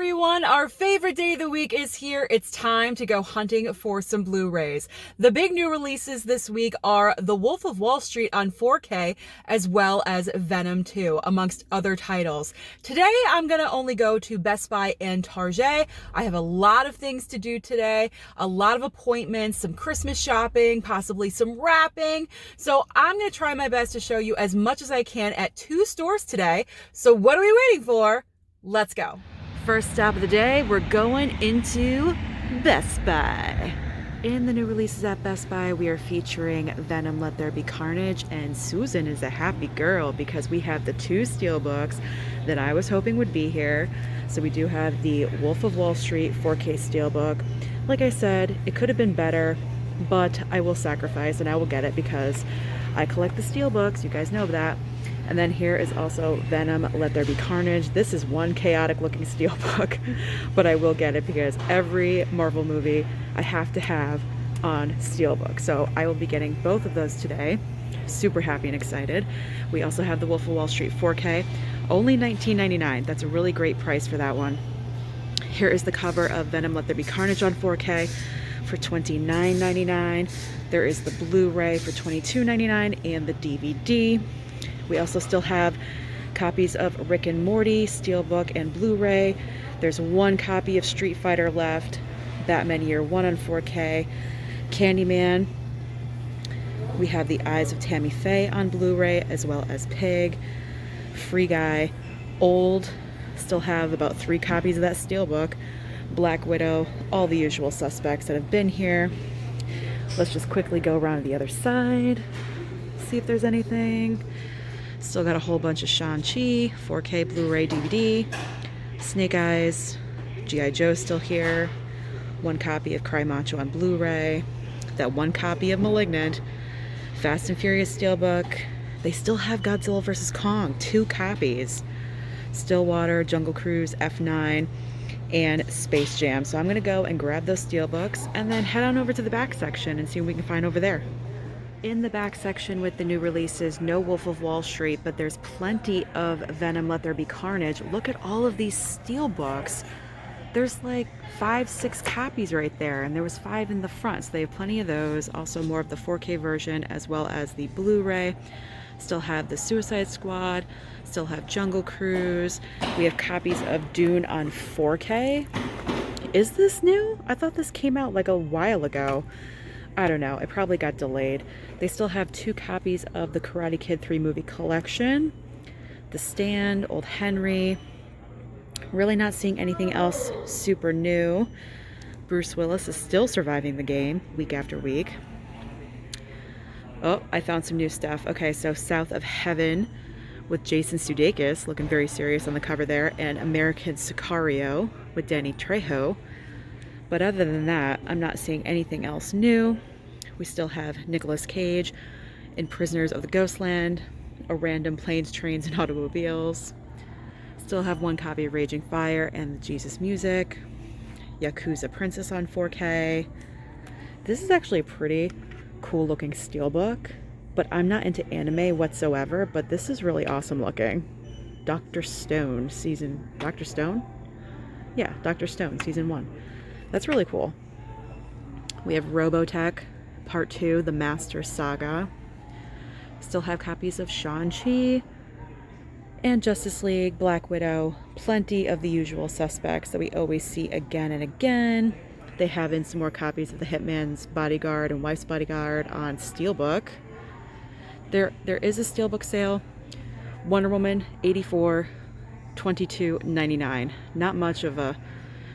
everyone, our favorite day of the week is here. It's time to go hunting for some Blu-rays. The big new releases this week are The Wolf of Wall Street on 4K, as well as Venom 2, amongst other titles. Today, I'm gonna only go to Best Buy and Target. I have a lot of things to do today, a lot of appointments, some Christmas shopping, possibly some wrapping. So I'm gonna try my best to show you as much as I can at 2 stores today. So what are we waiting for? Let's go. First stop of the day, we're going into Best Buy. In the new releases at Best Buy, we are featuring Venom, Let There Be Carnage, and Susan is a happy girl because we have the 2 steelbooks that I was hoping would be here. So we do have the Wolf of Wall Street 4K steelbook. Like I said, it could have been better, but I will sacrifice and I will get it because I collect the steelbooks, you guys know that. And then here is also Venom, Let There Be Carnage. This is one chaotic looking steelbook, but I will get it because every Marvel movie I have to have on steelbook. So I will be getting both of those today. Super happy and excited. We also have the Wolf of Wall Street 4K, only $19.99. That's a really great price for that one. Here is the cover of Venom, Let There Be Carnage on 4K for $29.99. There is the Blu-ray for $22.99 and the DVD. We also still have copies of Rick and Morty, Steelbook, and Blu-ray. There's one copy of Street Fighter left, Batman Year One on 4K, Candyman. We have The Eyes of Tammy Faye on Blu-ray, as well as Pig, Free Guy, Old. Still have about 3 copies of that Steelbook, Black Widow, all the usual suspects that have been here. Let's just quickly go around to the other side, see if there's anything. Still got a whole bunch of Shang-Chi, 4K Blu-ray DVD, Snake Eyes, G.I. Joe still here, one copy of Cry Macho on Blu-ray, that one copy of Malignant, Fast and Furious Steelbook. They still have Godzilla vs. Kong, 2 copies, Stillwater, Jungle Cruise, F9, and Space Jam. So I'm gonna go and grab those Steelbooks and then head on over to the back section and see what we can find over there. In the back section with the new releases, no Wolf of Wall Street, but there's plenty of Venom, Let There Be Carnage. Look at all of these steelbooks. There's like 5, 6 copies right there, and there was 5 in the front, so they have plenty of those. Also more of the 4K version, as well as the Blu-ray. Still have the Suicide Squad, still have Jungle Cruise. We have copies of Dune on 4K. Is this new? I thought this came out like a while ago. I don't know, it probably got delayed. They still have 2 copies of the Karate Kid 3 movie collection, The Stand, Old Henry. Really not seeing anything else super new. Bruce Willis is still surviving the game week after week. Oh, I found some new stuff. Okay, so South of Heaven with Jason Sudeikis, looking very serious on the cover there, and American Sicario with Danny Trejo. But other than that, I'm not seeing anything else new. We still have Nicolas Cage in Prisoners of the Ghostland, a random Planes, Trains, and Automobiles. Still have one copy of Raging Fire and the Jesus Music. Yakuza Princess on 4K. This is actually a pretty cool looking steelbook, but I'm not into anime whatsoever, but this is really awesome looking. Dr. Stone season... Dr. Stone? Yeah, Dr. Stone season 1. That's really cool. We have Robotech Part 2, The Master Saga. Still have copies of Shang-Chi and Justice League, Black Widow. Plenty of the usual suspects that we always see again and again. They have in some more copies of The Hitman's Bodyguard and Wife's Bodyguard on Steelbook. There is a Steelbook sale. Wonder Woman 84, $22.99. Not much of a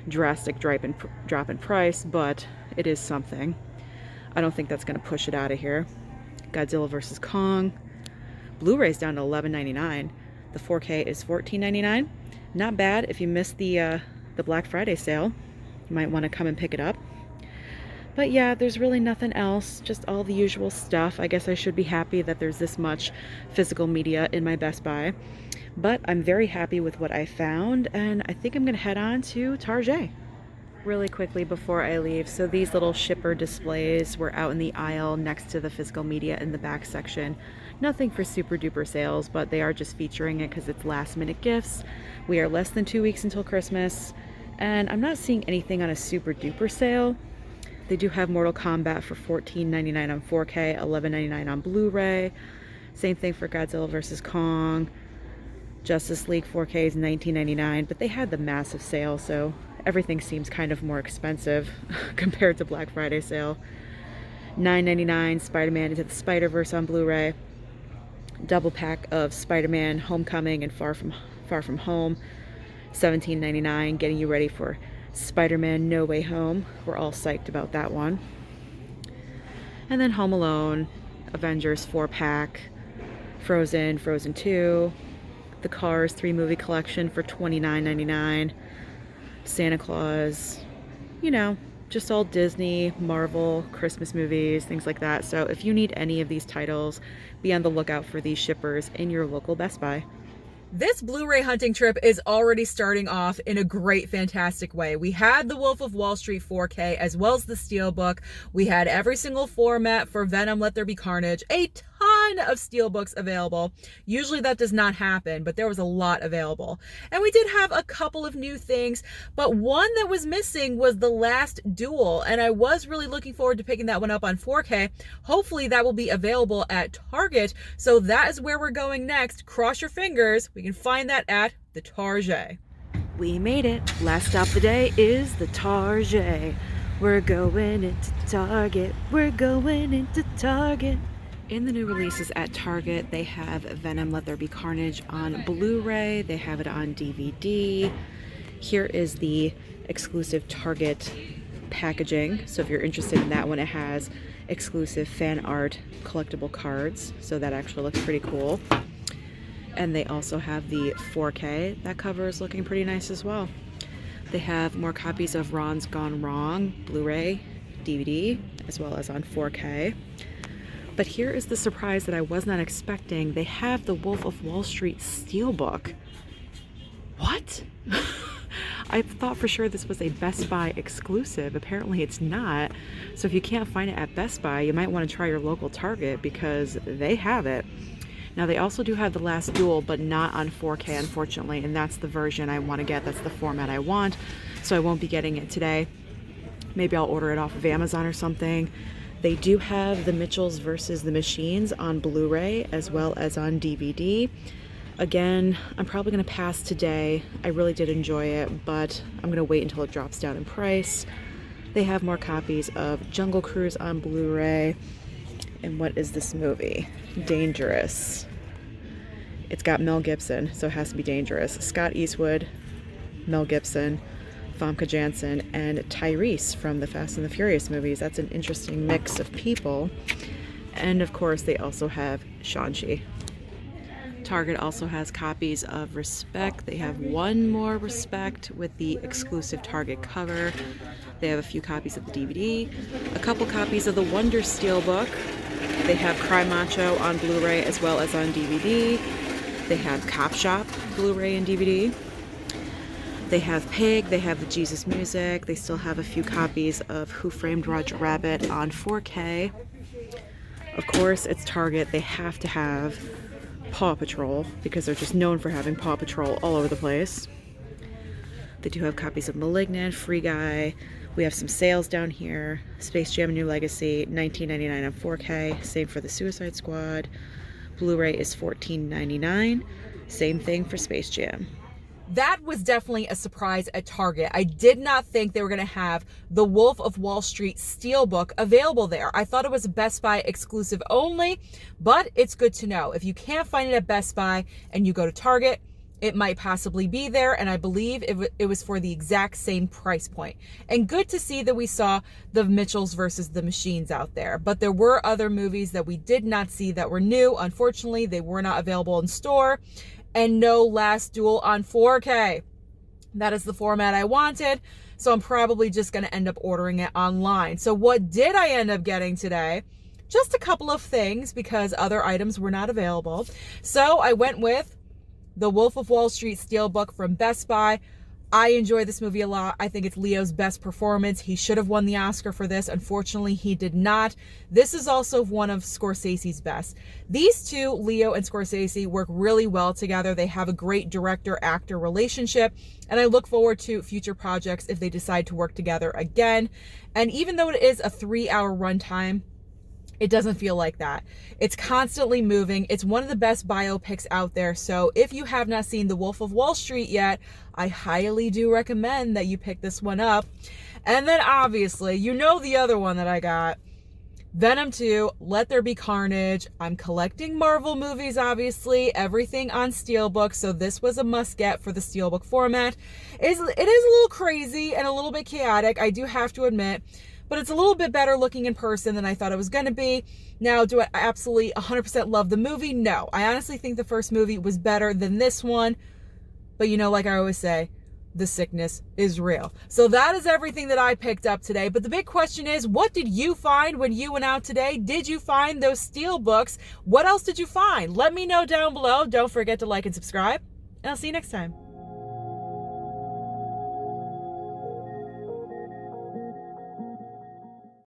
drastic drop in price, but it is something. I don't think that's going to push it out of here. Godzilla vs. Kong. Blu-ray's down to $11.99. The 4K is $14.99. Not bad if you missed the Black Friday sale. You might want to come and pick it up. But yeah, there's really nothing else, just all the usual stuff. I guess I should be happy that there's this much physical media in my Best Buy. But I'm very happy with what I found, and I think I'm going to head on to Target. Really quickly before I leave, so these little shipper displays were out in the aisle next to the physical media in the back section. Nothing for super duper sales, but they are just featuring it because it's last minute gifts. We are less than 2 weeks until Christmas. And I'm not seeing anything on a super duper sale. They do have Mortal Kombat for $14.99 on 4K, $11.99 on Blu-ray. Same thing for Godzilla vs. Kong. Justice League 4K is $19.99, but they had the massive sale, so everything seems kind of more expensive compared to Black Friday sale. $9.99 Spider-Man Into the Spider-Verse on Blu-ray. Double pack of Spider-Man Homecoming and Far From Home. $17.99, getting you ready for Spider-Man No Way Home. We're all psyched about that one. And then Home Alone, Avengers 4-pack, Frozen 2, the Cars 3-movie collection for $29.99, Santa Claus, you know, just all Disney, Marvel, Christmas movies, things like that. So if you need any of these titles, be on the lookout for these shippers in your local Best Buy. This Blu-ray hunting trip is already starting off in a great, fantastic way. We had The Wolf of Wall Street 4K as well as the Steelbook. We had every single format for Venom, Let There Be Carnage, a ton of Steelbooks available. Usually that does not happen, but there was a lot available. And we did have a couple of new things, but one that was missing was The Last Duel, and I was really looking forward to picking that one up on 4K. Hopefully that will be available at Target, so that is where we're going next. Cross your fingers. We can find that at the Target. We made it. Last stop of the day is the Target. We're going into Target. We're going into Target. In the new releases at Target, they have Venom, Let There Be Carnage on Blu-ray. They have it on DVD. Here is the exclusive Target packaging. So if you're interested in that one, it has exclusive fan art collectible cards. So that actually looks pretty cool. And they also have the 4K. That cover is looking pretty nice as well. They have more copies of Ron's Gone Wrong, Blu-ray, DVD, as well as on 4K. But here is the surprise that I was not expecting. They have the Wolf of Wall Street Steelbook. What? I thought for sure this was a Best Buy exclusive. Apparently it's not. So if you can't find it at Best Buy, you might want to try your local Target because they have it. Now they also do have The Last Duel, but not on 4K, unfortunately, and that's the version I want to get. That's the format I want, so I won't be getting it today. Maybe I'll order it off of Amazon or something. They do have The Mitchells vs. the Machines on Blu-ray as well as on DVD. Again, I'm probably going to pass today. I really did enjoy it, but I'm going to wait until it drops down in price. They have more copies of Jungle Cruise on Blu-ray. And what is this movie? Dangerous. It's got Mel Gibson, so it has to be dangerous. Scott Eastwood, Mel Gibson, Famke Janssen, and Tyrese from the Fast and the Furious movies. That's an interesting mix of people. And of course, they also have Shang-Chi. Target also has copies of Respect. They have one more Respect with the exclusive Target cover. They have a few copies of the DVD, a couple copies of the Wonder Steelbook. They have Cry Macho on Blu-ray as well as on DVD. They have Cop Shop Blu-ray and DVD. They have Pig, they have the Jesus Music. They still have a few copies of Who Framed Roger Rabbit on 4K. Of course, it's Target. They have to have Paw Patrol because they're just known for having Paw Patrol all over the place. They do have copies of Malignant, Free Guy. We have some sales down here. Space Jam New Legacy, $19.99 on 4K. Same for the Suicide Squad. Blu-ray is $14.99. Same thing for Space Jam. That was definitely a surprise at Target. I did not think they were going to have the Wolf of Wall Street Steelbook available there. I thought it was a Best Buy exclusive only, but it's good to know. If you can't find it at Best Buy and you go to Target, it might possibly be there, and I believe it was for the exact same price point. And good to see that we saw the Mitchells versus the Machines out there. But there were other movies that we did not see that were new. Unfortunately, they were not available in store. And no Last Duel on 4K. That is the format I wanted, so I'm probably just going to end up ordering it online. So what did I end up getting today? Just a couple of things because other items were not available. So I went with the Wolf of Wall Street Steelbook from Best Buy. I enjoy this movie a lot. I think it's Leo's best performance. He should have won the Oscar for this. Unfortunately, he did not. This is also one of Scorsese's best. These two, Leo and Scorsese, work really well together. They have a great director-actor relationship, and I look forward to future projects if they decide to work together again. And even though it is a 3-hour runtime, it doesn't feel like that. It's constantly moving. It's one of the best biopics out there. So if you have not seen The Wolf of Wall Street yet, I highly do recommend that you pick this one up. And then obviously, you know the other one that I got, Venom 2, Let There Be Carnage. I'm collecting Marvel movies, obviously, everything on Steelbook, so this was a must-get for the Steelbook format. It is a little crazy and a little bit chaotic, I do have to admit, but it's a little bit better looking in person than I thought it was going to be. Now, do I absolutely 100% love the movie? No. I honestly think the first movie was better than this one. But you know, like I always say, the sickness is real. So that is everything that I picked up today. But the big question is, what did you find when you went out today? Did you find those Steelbooks? What else did you find? Let me know down below. Don't forget to like and subscribe. And I'll see you next time.